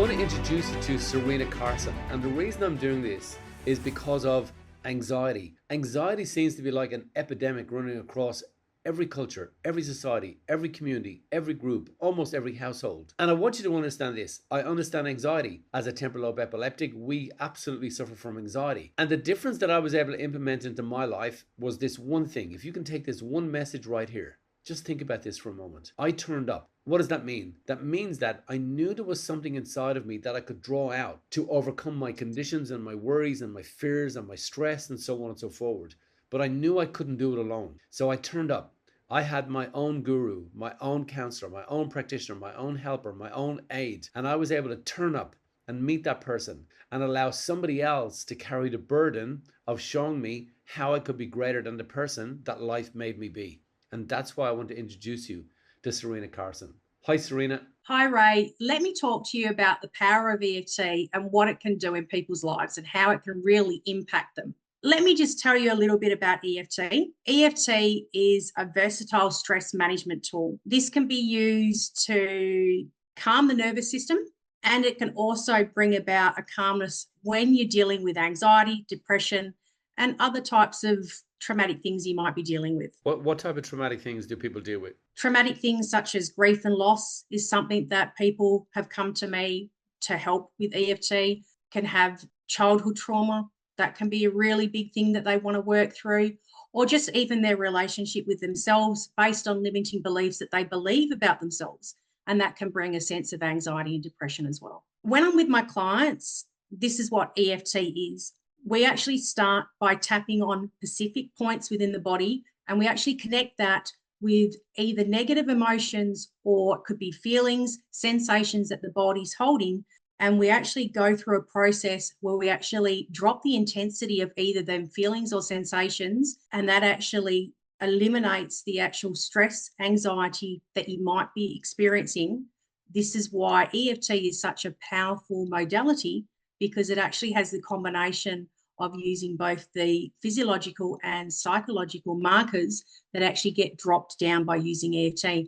want to introduce you to Sarina Carson, and the reason I'm doing this is because of anxiety. Anxiety seems to be like an epidemic running across every culture, every society, every community, every group, almost every household. And I want you to understand this. I understand anxiety. As a temporal lobe epileptic, we absolutely suffer from anxiety. And the difference that I was able to implement into my life was this one thing. If you can take this one message right here, just think about this for a moment. I turned up. What does that mean? That means that I knew there was something inside of me that I could draw out to overcome my conditions and my worries and my fears and my stress and so on and so forward. But I knew I couldn't do it alone. So I turned up. I had my own guru, my own counselor, my own practitioner, my own helper, my own aide. And I was able to turn up and meet that person and allow somebody else to carry the burden of showing me how I could be greater than the person that life made me be. And that's why I want to introduce you to Sarina Carson. Hi, Sarina. Hi, Ray. Let me talk to you about the power of EFT and what it can do in people's lives and how it can really impact them. Let me just tell you a little bit about EFT. EFT is a versatile stress management tool. This can be used to calm the nervous system, and it can also bring about a calmness when you're dealing with anxiety, depression, and other types of traumatic things you might be dealing with. What type of traumatic things do people deal with? Traumatic things such as grief and loss is something that people have come to me to help with EFT. Can have childhood trauma. That can be a really big thing that they want to work through, or just even their relationship with themselves based on limiting beliefs that they believe about themselves. And that can bring a sense of anxiety and depression as well. When I'm with my clients, this is what EFT is. We actually start by tapping on specific points within the body, and we actually connect that with either negative emotions or it could be feelings, sensations that the body's holding. And we actually go through a process where we actually drop the intensity of either them feelings or sensations, and that actually eliminates the actual stress, anxiety that you might be experiencing. This is why EFT is such a powerful modality, because it actually has the combination of using both the physiological and psychological markers that actually get dropped down by using EFT.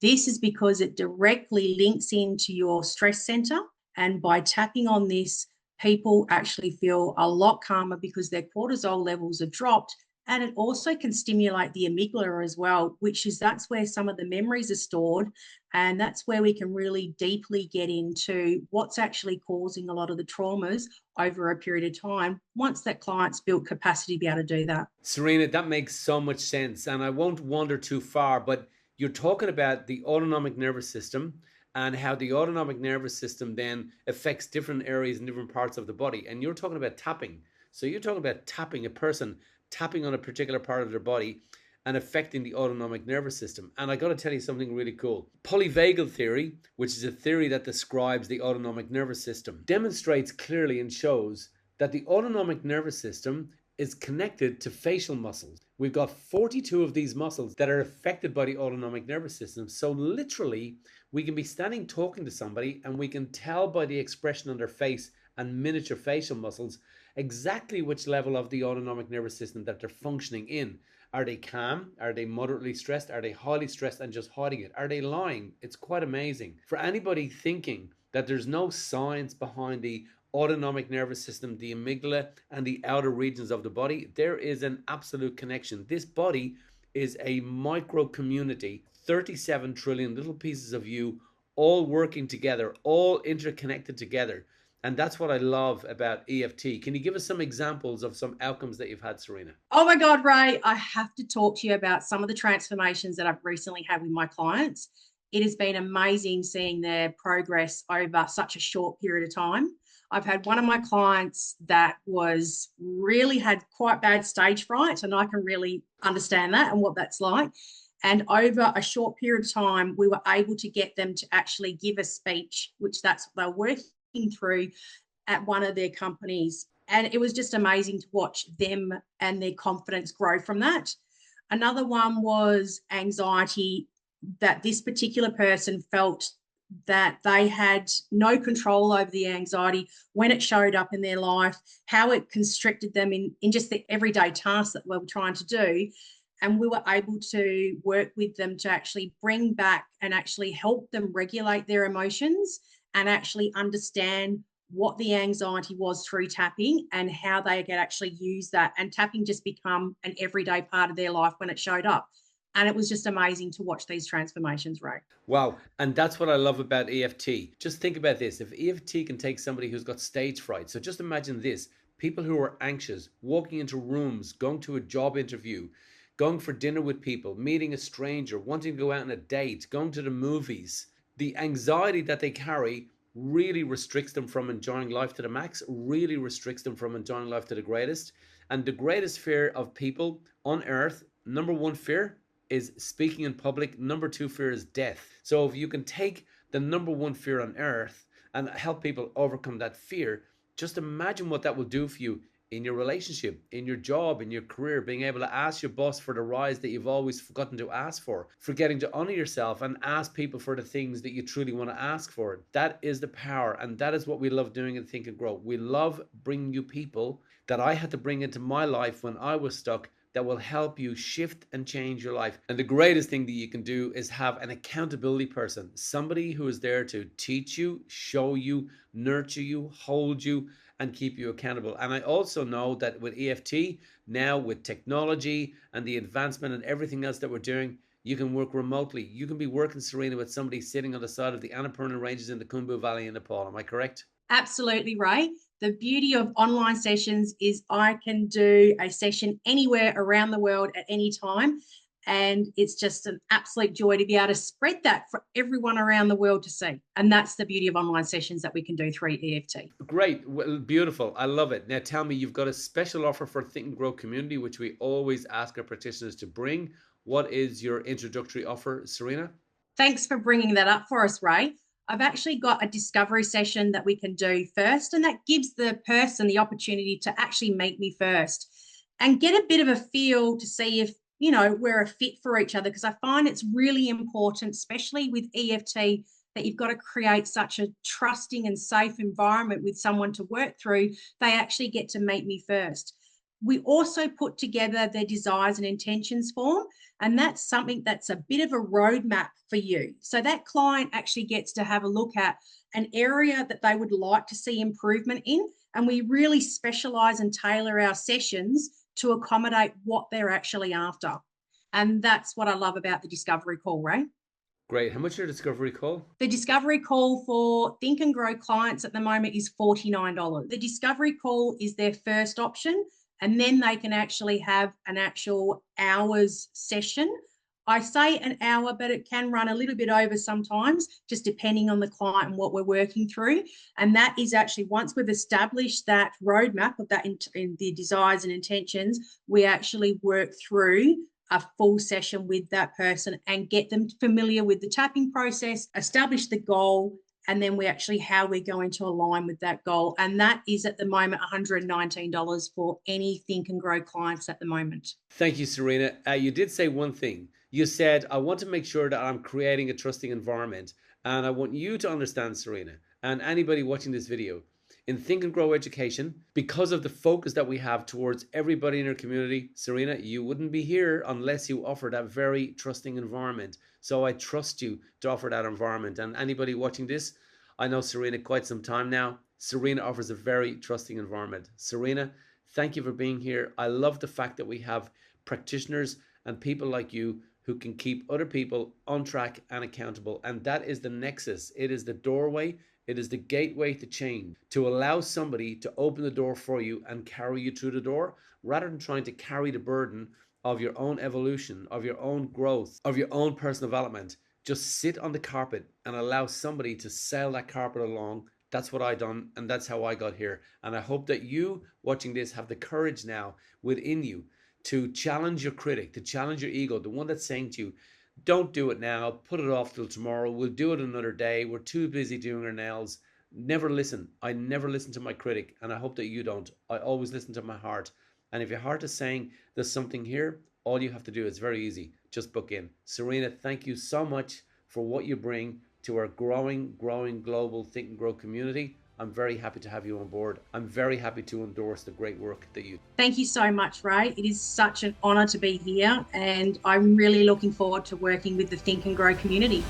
This is because it directly links into your stress center. And by tapping on this, people actually feel a lot calmer because their cortisol levels are dropped. And it also can stimulate the amygdala as well, that's where some of the memories are stored. And that's where we can really deeply get into what's actually causing a lot of the traumas over a period of time once that client's built capacity to be able to do that. Sarina, that makes so much sense. And I won't wander too far, but you're talking about the autonomic nervous system and how the autonomic nervous system then affects different areas and different parts of the body. And you're talking about tapping. So you're talking about tapping a person, tapping on a particular part of their body and affecting the autonomic nervous system. And I got to tell you something really cool. Polyvagal theory, which is a theory that describes the autonomic nervous system, demonstrates clearly and shows that the autonomic nervous system is connected to facial muscles. We've got 42 of these muscles that are affected by the autonomic nervous system. So literally, we can be standing talking to somebody and we can tell by the expression on their face and miniature facial muscles exactly which level of the autonomic nervous system that they're functioning in. Are they calm? Are they moderately stressed? Are they highly stressed and just hiding it? Are they lying? It's quite amazing. For anybody thinking that there's no science behind the autonomic nervous system, the amygdala, and the outer regions of the body, there is an absolute connection. This body is a micro community, 37 trillion little pieces of you all working together, all interconnected together. And that's what I love about EFT. Can you give us some examples of some outcomes that you've had, Sarina? Oh my God, Ray, I have to talk to you about some of the transformations that I've recently had with my clients. It has been amazing seeing their progress over such a short period of time. I've had one of my clients that had quite bad stage fright, and I can really understand that and what that's like. And over a short period of time, we were able to get them to actually give a speech, which that's what they're working through at one of their companies. And it was just amazing to watch them and their confidence grow from that. Another one was anxiety, that this particular person felt that they had no control over the anxiety when it showed up in their life, how it constricted them in just the everyday tasks that we were trying to do. And we were able to work with them to actually bring back and actually help them regulate their emotions and actually understand what the anxiety was through tapping and how they could actually use that. And tapping just become an everyday part of their life when it showed up. And it was just amazing to watch these transformations, Ray. Wow. And that's what I love about EFT. Just think about this. If EFT can take somebody who's got stage fright, so just imagine this, people who are anxious, walking into rooms, going to a job interview, going for dinner with people, meeting a stranger, wanting to go out on a date, going to the movies, the anxiety that they carry really restricts them from enjoying life to the max, really restricts them from enjoying life to the greatest. And the greatest fear of people on earth, number one fear is speaking in public. Number two fear is death. So if you can take the number one fear on earth and help people overcome that fear, just imagine what that will do for you in your relationship, in your job, in your career, being able to ask your boss for the rise that you've always forgotten to ask for, forgetting to honor yourself and ask people for the things that you truly want to ask for. That is the power, and that is what we love doing in Think and Grow. We love bringing you people that I had to bring into my life when I was stuck, that will help you shift and change your life. And the greatest thing that you can do is have an accountability person, somebody who is there to teach you, show you, nurture you, hold you, and keep you accountable. And I also know that with EFT, now with technology and the advancement and everything else that we're doing, you can work remotely. You can be working, Sarina, with somebody sitting on the side of the Annapurna Ranges in the Khumbu Valley in Nepal. Am I correct? Absolutely right. The beauty of online sessions is I can do a session anywhere around the world at any time. And it's just an absolute joy to be able to spread that for everyone around the world to see. And that's the beauty of online sessions that we can do through EFT. Great. Well, beautiful. I love it. Now tell me, you've got a special offer for Think and Grow community, which we always ask our practitioners to bring. What is your introductory offer, Sarina? Thanks for bringing that up for us, Ray. I've actually got a discovery session that we can do first, and that gives the person the opportunity to actually meet me first and get a bit of a feel to see if, we're a fit for each other. Because I find it's really important, especially with EFT, that you've got to create such a trusting and safe environment with someone to work through. They actually get to meet me first. We also put together their desires and intentions form, and that's something that's a bit of a roadmap for you. So that client actually gets to have a look at an area that they would like to see improvement in, and we really specialize and tailor our sessions to accommodate what they're actually after. And that's what I love about the discovery call, Ray. Great. How much is your discovery call? The discovery call for Think and Grow clients at the moment is $49. The discovery call is their first option, and then they can actually have an actual hours session. I say an hour, but it can run a little bit over sometimes, just depending on the client and what we're working through. And that is actually, once we've established that roadmap of that in the desires and intentions, we actually work through a full session with that person and get them familiar with the tapping process, establish the goal, and then we actually how we're going to align with that goal. And that is at the moment $119 for any Think and Grow clients at the moment. Thank you, Sarina. You did say one thing. You said, I want to make sure that I'm creating a trusting environment. And I want you to understand, Sarina, and anybody watching this video, in Think and Grow Education, because of the focus that we have towards everybody in our community, Sarina, you wouldn't be here unless you offer that very trusting environment. So I trust you to offer that environment. And anybody watching this, I know Sarina quite some time now. Sarina offers a very trusting environment. Sarina, thank you for being here. I love the fact that we have practitioners and people like you who can keep other people on track and accountable. And that is the nexus. It is the doorway. It is the gateway to change, to allow somebody to open the door for you and carry you through the door, rather than trying to carry the burden of your own evolution, of your own growth, of your own personal development. Just sit on the carpet and allow somebody to sail that carpet along. That's what I done, and that's how I got here. And I hope that you watching this have the courage now within you to challenge your critic, to challenge your ego, the one that's saying to you, don't do it now, put it off till tomorrow, we'll do it another day, we're too busy doing our nails. Never listen. I never listen to my critic, and I hope that you don't. I always listen to my heart. And if your heart is saying there's something here, all you have to do is very easy. Just book in. Sarina, thank you so much for what you bring to our growing global Think and Grow community. I'm very happy to have you on board. I'm very happy to endorse the great work that you do. Thank you so much, Ray. It is such an honor to be here, and I'm really looking forward to working with the Think and Grow community.